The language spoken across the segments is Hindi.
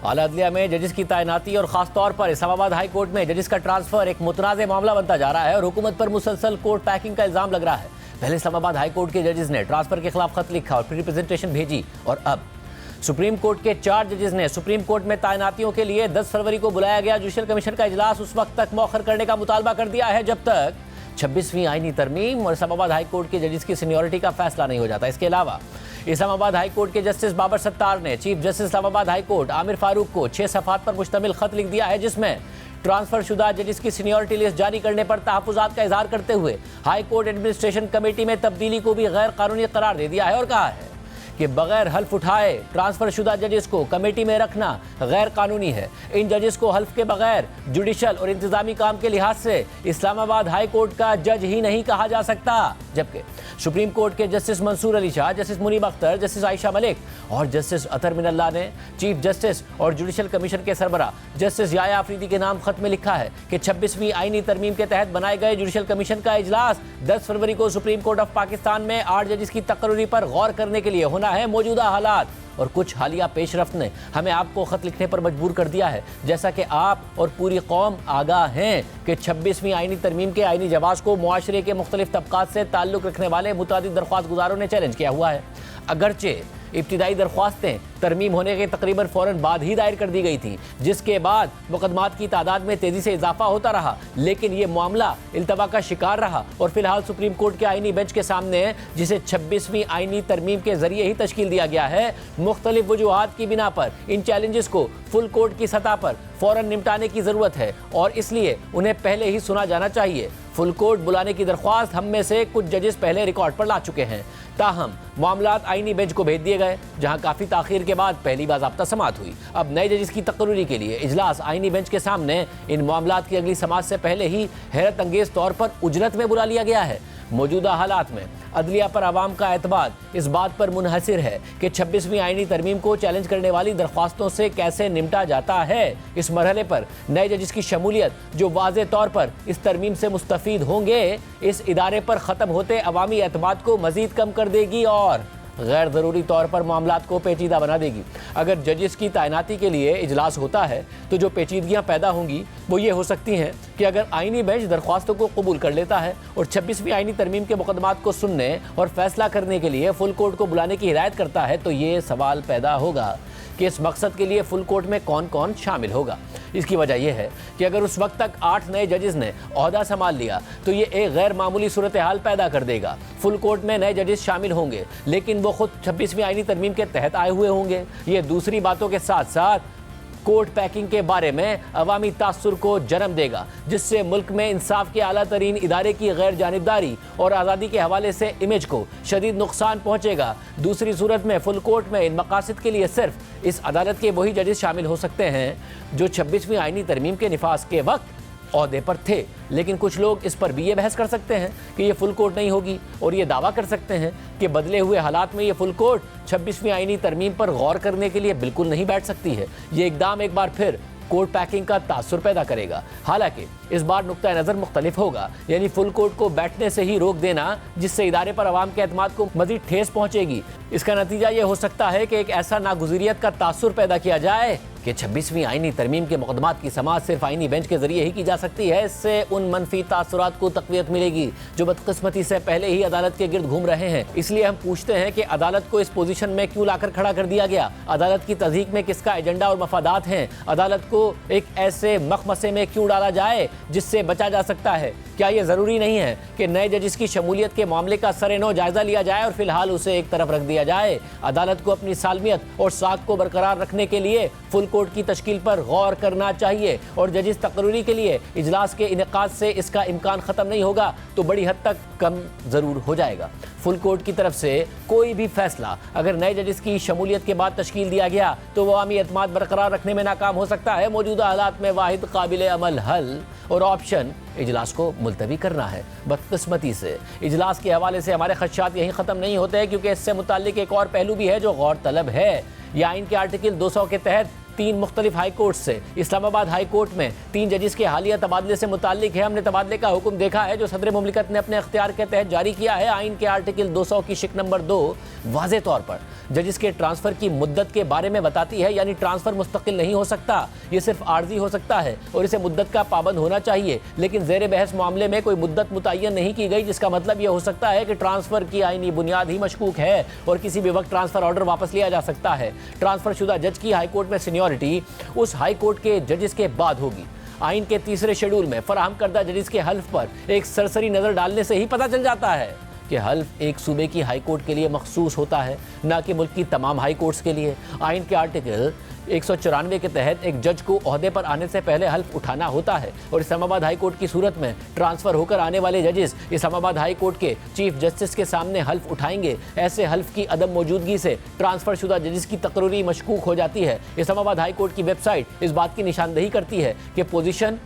आला अदलिया में जजेस की तैनाती और खास तौर पर इस्लामाबाद हाई कोर्ट में जजेस का ट्रांसफर एक मुतनाज़ मामला बनता जा रहा है और हुकूमत पर मुसलसल कोर्ट पैकिंग का इल्जाम लग रहा है। पहले इस्लामाबाद हाई कोर्ट के जजेस ने ट्रांसफर के खिलाफ खत लिखा और फिर रिप्रेजेंटेशन भेजी और अब सुप्रीम कोर्ट के 4 जजेस ने सुप्रीम कोर्ट में तैनातियों के लिए 10 फरवरी को बुलाया गया जुडिशल कमीशन का इजलास उस वक्त तक मौखर करने का मुतालबा कर दिया है जब तक 26वीं आईनी तरमीम और इस्लामाबाद हाई कोर्ट के जजेस की सीनियरिटी का फैसला नहीं हो जाता। इसके अलावा इस्लामाबाद हाई कोर्ट के जस्टिस बाबर सत्तार ने chief justice Islamabad high court Aamir Farooq को 6 सफ़ात पर मुश्तमिल खत लिख दिया है जिसमें ट्रांसफर शुदा जजेस की सीनियरिटी लिस्ट जारी करने पर तहफ़्फ़ुज़ात का इजहार करते हुए हाई कोर्ट एडमिनिस्ट्रेशन कमेटी में तब्दीली को भी गैर कानूनी करार दे दिया है और कहा है कि बगैर हल्फ उठाए ट्रांसफर शुदा जजेस को कमेटी में रखना गैर कानूनी है। इन जजेस को हल्फ के बगैर जुडिशल और इंतजामी काम के लिहाज से इस्लामाबाद हाई कोर्ट का जज ही नहीं कहा जा सकता। जबकि सुप्रीम कोर्ट के justice Mansoor Ali Shah, justice Munib Akhtar, justice Ayesha Malik और जस्टिस अतर मिनल्ला ने चीफ जस्टिस और जुडिशल कमीशन के सरबरा जस्टिस याया अफरीदी के नाम खत में लिखा है कि 26वीं आईनी तरमीम के तहत बनाए गए जुडिशल कमीशन का इजलास 10 फरवरी को सुप्रीम कोर्ट ऑफ पाकिस्तान में 8 जजेस की तकर्री पर गौर करने के लिए होना है। मौजूदा हालात और कुछ हालिया पेशरफ्त ने हमें आपको खत लिखने पर मजबूर कर दिया है। जैसा कि आप और पूरी कौम आगाह हैं कि 26वीं आईनी तरमीम के आईनी जवाज़ को मुआशरे के मुख्तलिफ तबकात से ताल्लुक़ रखने वाले मुतादिद दरख्वास्त गुजारों ने चैलेंज किया हुआ है। अगरचे इब्तिदाई दरख्वास्तें तरमीम होने के तकरीबन फ़ौरन बाद ही दायर कर दी गई थी, जिसके बाद मुकदमात की तादाद में तेज़ी से इजाफा होता रहा, लेकिन ये मामला इल्तवा का शिकार रहा और फिलहाल सुप्रीम कोर्ट के आईनी बेंच के सामने है, जिसे 26वीं आईनी तरमीम के जरिए ही तश्कील दिया गया है। मुख्तलिफ वजूहात की बिना पर इन चैलेंजेस को फुल कोर्ट की सतह पर फ़ौरन निपटाने की ज़रूरत है और इसलिए उन्हें पहले ही सुना जाना चाहिए। फुल कोर्ट बुलाने की दरख्वास्त हम में से कुछ जजेस पहले रिकॉर्ड पर ला चुके हैं, ताहम मामलात आईनी बेंच को भेज दिए गए, जहां काफ़ी ताख़ीर के बाद पहली बाज़ाब्ता समाअत हुई। अब नए जजेस की तकर्री के लिए इजलास आईनी बेंच के सामने इन मामलात की अगली समाअत से पहले ही हैरत अंगेज़ तौर पर उजरत में बुला लिया गया है। मौजूदा हालात में अदलिया पर आवाम का एतबार इस बात पर मुनहसिर है कि 26वीं आईनी तरमीम को चैलेंज करने वाली दरख्वास्तों से कैसे निपटा जाता है। इस मरहले पर नए जजेस की शमूलियत जो वाज़े तौर पर इस तरमीम से मुस्तफ़ीद होंगे, इस इदारे पर ख़त्म होते अवामी एतमाद को मज़ीद कम कर देगी और गैर ज़रूरी तौर पर मामलात को पेचीदा बना देगी। अगर जजेस की तैनाती के लिए इजलास होता है तो जो पेचीदगियाँ पैदा होंगी वो ये हो सकती हैं कि अगर आईनी बेंच दरख्वास्तों को कबूल कर लेता है और 26वीं आईनी तरमीम के मुकदमात को सुनने और फैसला करने के लिए फुल कोर्ट को बुलाने की हिदायत करता है, तो ये सवाल पैदा होगा कि इस मकसद के लिए फुल कोर्ट में कौन कौन शामिल होगा। इसकी वजह यह है कि अगर उस वक्त तक 8 नए जजेस ने ओहदा संभाल लिया तो ये एक गैर मामूली सूरत हाल पैदा कर देगा। फुल कोर्ट में नए जजेस शामिल होंगे लेकिन वो खुद 26वीं आईनी तरमीम के तहत आए हुए होंगे। ये दूसरी बातों के साथ साथ कोर्ट पैकिंग के बारे में अवामी तासुर को जन्म देगा, जिससे मुल्क में इंसाफ के आला तरीन इदारे की गैर जानिबदारी और आज़ादी के हवाले से इमेज को शदीद नुकसान पहुँचेगा। दूसरी सूरत में फुल कोर्ट में इन मकासद के लिए सिर्फ इस अदालत के वही जजेस शामिल हो सकते हैं जो 26वीं आईनी तरमीम के निफाज के वक्त ओहदे पर थे। लेकिन कुछ लोग इस पर भी ये बहस कर सकते हैं कि ये फुल कोर्ट नहीं होगी और ये दावा कर सकते हैं कि बदले हुए हालात में ये फुल कोर्ट 26वीं आईनी तरमीम पर गौर करने के लिए बिल्कुल नहीं बैठ सकती है। ये इकदाम एक बार फिर कोर्ट पैकिंग का तासुर पैदा करेगा। हालांकि इस बार नुक्ता नज़र मुख्तलिफ होगा, यानी फुल कोर्ट को बैठने से ही रोक देना, जिससे इदारे पर आवाम के एतमाद को मज़ीद ठेस पहुँचेगी। इसका नतीजा ये हो सकता है कि एक ऐसा नागुज़रियत का तासुर पैदा किया जाए कि 26वीं आईनी तरमीम के मुकदमात की समाअत सिर्फ आईनी बेंच के जरिए ही की जा सकती है। इससे उन मनफी तासुरात को तक़वियत मिलेगी जो बदकिस्मती से पहले ही अदालत के गिर्द घूम रहे हैं। इसलिए हम पूछते हैं कि अदालत को इस पोजीशन में क्यों लाकर खड़ा कर दिया गया? अदालत की तज़हीक में किसका एजेंडा और मफादात हैं? अदालत को एक ऐसे मखमसे में क्यों डाला जाए जिससे बचा जा सकता है? क्या ये ज़रूरी नहीं है कि नए जजेस की शमूलियत के मामले का सरेनो जायज़ा लिया जाए और फिलहाल उसे एक तरफ रख दिया जाए? अदालत को अपनी सालमियत और साख को बरकरार रखने के लिए फुल कोर्ट की तश्कील पर गौर करना चाहिए और जजेस तकर्री के लिए इजलास के इनेकाद से इसका इम्कान ख़त्म नहीं होगा तो बड़ी हद तक कम ज़रूर हो जाएगा। फुल कोर्ट की तरफ से कोई भी फैसला अगर नए जजेस की शमूलियत के बाद तश्कील दिया गया तो वह अवामी एतमाद बरकरार रखने में नाकाम हो सकता है। मौजूदा हालात में वाहिद काबिल अमल हल और ऑप्शन इजलास को मुलतवी करना है। बदकिस्मती से इजलास के हवाले से हमारे खदशात यहीं ख़त्म नहीं होते हैं, क्योंकि इससे मुताल्लिक एक और पहलू भी है जो गौर तलब है। यह आइन के आर्टिकल 200 के तहत 3 मुख्तलिफ हाई कोर्ट से। इस्लामाबाद हाई कोर्ट में 3 जजेस के हालिया तबादले से मुताल्लिक है। हमने तबादले का हुक्म देखा है जो सदर मुमलिकत ने अपने अख्तियार के तहत जारी किया है। आइन के आर्टिकल 200 की शिक नंबर 2 वाज़े तौर पर जजेस के ट्रांसफर की मुद्दत के बारे में बताती है, यानी ट्रांसफर मुस्तकिल नहीं हो सकता, ये सिर्फ आर्जी हो सकता है और इसे मुद्दत का पाबंद होना चाहिए। लेकिन ज़ेर बहस मामले में कोई मुद्दत मुतय्यन नहीं की गई, जिसका मतलब यह हो सकता है कि ट्रांसफर की आईनी बुनियाद ही मशकूक है और किसी भी वक्त ट्रांसफर ऑर्डर वापस लिया जा सकता है। ट्रांसफर शुदा जज की हाई कोर्ट में सीनियरिटी उस हाई कोर्ट के जजेस के बाद होगी। आइन के तीसरे शेड्यूल में फराहम करदा जजेस के हल्फ पर एक सरसरी नज़र डालने से ही पता चल जाता है कि हल्फ एक सूबे की हाई कोर्ट के लिए मखसूस होता है, न कि मुल्क की तमाम हाई कोर्ट्स के लिए। आइन के आर्टिकल 194 के तहत एक जज को ओहदे पर आने से पहले हल्फ उठाना होता है और इस्लामाबाद हाई कोर्ट की सूरत में ट्रांसफ़र होकर आने वाले जजेस इस्लामाबाद हाई कोर्ट के चीफ जस्टिस के सामने हल्फ उठाएंगे। ऐसे हल्फ की अदम मौजूदगी से ट्रांसफ़र शुदा जजेस की तकरीरी मशकूक हो जाती है। इस्लामाबाद हाई कोर्ट की वेबसाइट इस बात की निशानदही करती है कि पोजीशन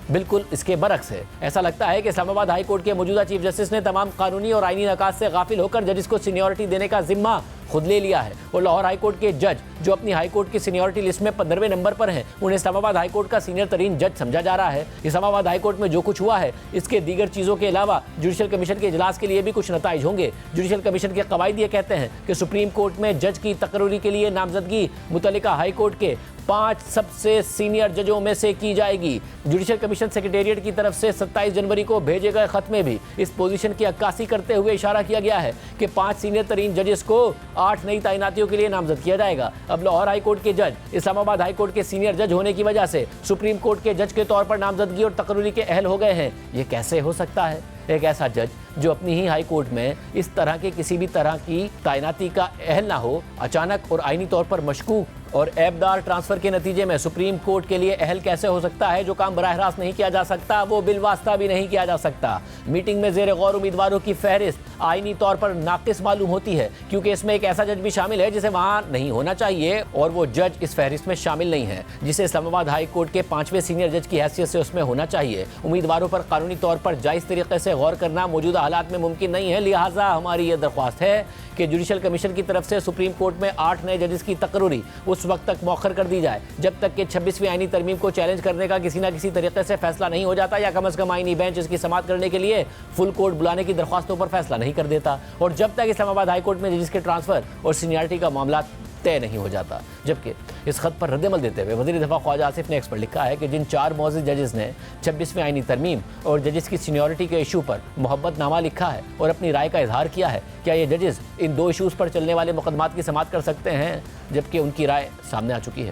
बिल्कुल इसके बरक्स है। ऐसा लगता है कि इस्लामाबाद हाई कोर्ट के मौजूदा चीफ जस्टिस ने तमाम कानूनी और आईनी नकात से गाफिल होकर जजेस को सीनियरिटी देने का जिम्मा खुद ले लिया है और लाहौर हाई कोर्ट के जज जो अपनी हाई कोर्ट की सीनियरिटी लिस्ट में 15वें नंबर पर हैं, उन्हें इस्लामाबाद हाई कोर्ट का सीनियर तरीन जज समझा जा रहा है। इस्लामाबाद हाई कोर्ट में जो कुछ हुआ है इसके दीगर चीज़ों के अलावा जुडिशल कमीशन के इजलास के लिए भी कुछ नताइज होंगे। जुडिशल कमीशन के कवायद ये कहते हैं कि सुप्रीम कोर्ट में जज की तकरीरी के लिए नामजदगी मुतल्लिका हाई कोर्ट के 5 सबसे सीनियर जजों में से की जाएगी। जुडिशल कमीशन सेक्रेटेरिएट की तरफ से 27 जनवरी को भेजे गए खत में भी इस पोजीशन की अक्कासी करते हुए इशारा किया गया है कि 5 सीनियर तरीन जजेस को 8 नई तैनातियों के लिए नामजद किया जाएगा। अब लाहौर हाई कोर्ट के जज इस्लामाबाद हाई कोर्ट के सीनियर जज होने की वजह से सुप्रीम कोर्ट के जज के तौर पर नामजदगी और तकरीरी के अहल हो गए हैं। ये कैसे हो सकता है? एक ऐसा जज जो अपनी ही हाई कोर्ट में इस तरह के किसी भी तरह की तैनाती का अहल ना हो, अचानक और आईनी तौर पर मशकूक और ऐबदार ट्रांसफर के नतीजे में सुप्रीम कोर्ट के लिए अहल कैसे हो सकता है? जो काम बराह रास्त नहीं किया जा सकता वो बिलवास्ता भी नहीं किया जा सकता। मीटिंग में ज़ेर गौर उम्मीदवारों की फहरिस्त आईनी तौर पर नाकिस मालूम होती है, क्योंकि इसमें एक ऐसा जज भी शामिल है जिसे वहाँ नहीं होना चाहिए और वो जज इस फहरिस्त में शामिल नहीं है, जिसे इस्लामाबाद हाई कोर्ट के 5वें सीनियर जज की हैसियत से उसमें होना चाहिए। उम्मीदवारों पर कानूनी तौर पर जायज़ तरीके से गौर करना मौजूदा हालात में मुमकिन नहीं है। लिहाजा हमारी ये दरख्वास्त है कि जुडिशल कमीशन की तरफ से सुप्रीम कोर्ट में 8 नए जजेस की तकरीरी उस वक्त तक मौखर कर दी जाए जब तक कि 26वीं आईनी तरमीम को चैलेंज करने का किसी न किसी तरीके से फैसला नहीं हो जाता, या कम अज़ कम आईनी बेंच इसकी समाअत करने के लिए फुल कोर्ट बुलाने की दरख्वास्तों पर फैसला नहीं कर देता, और जब तक इस्लामाबाद हाई कोर्ट में जजेस के ट्रांसफ़र और सीनियरिटी का मामला तय नहीं हो जाता। जबकि इस खत पर रद्दमल देते हुए वज़ीर दफ़ा ख्वाजा आसिफ ने एक्स पर लिखा है कि जिन 4 मोअज़्ज़िज़ जजेस ने 26वीं आईनी तरमीम और जजेस की सीनियरिटी के इशू पर मोहब्बतनामा लिखा है और अपनी राय का इजहार किया है, क्या ये जजेस इन 2 इशूज़ पर चलने वाले मुकदमात की समाअत कर सकते हैं, जबकि उनकी राय सामने आ चुकी है।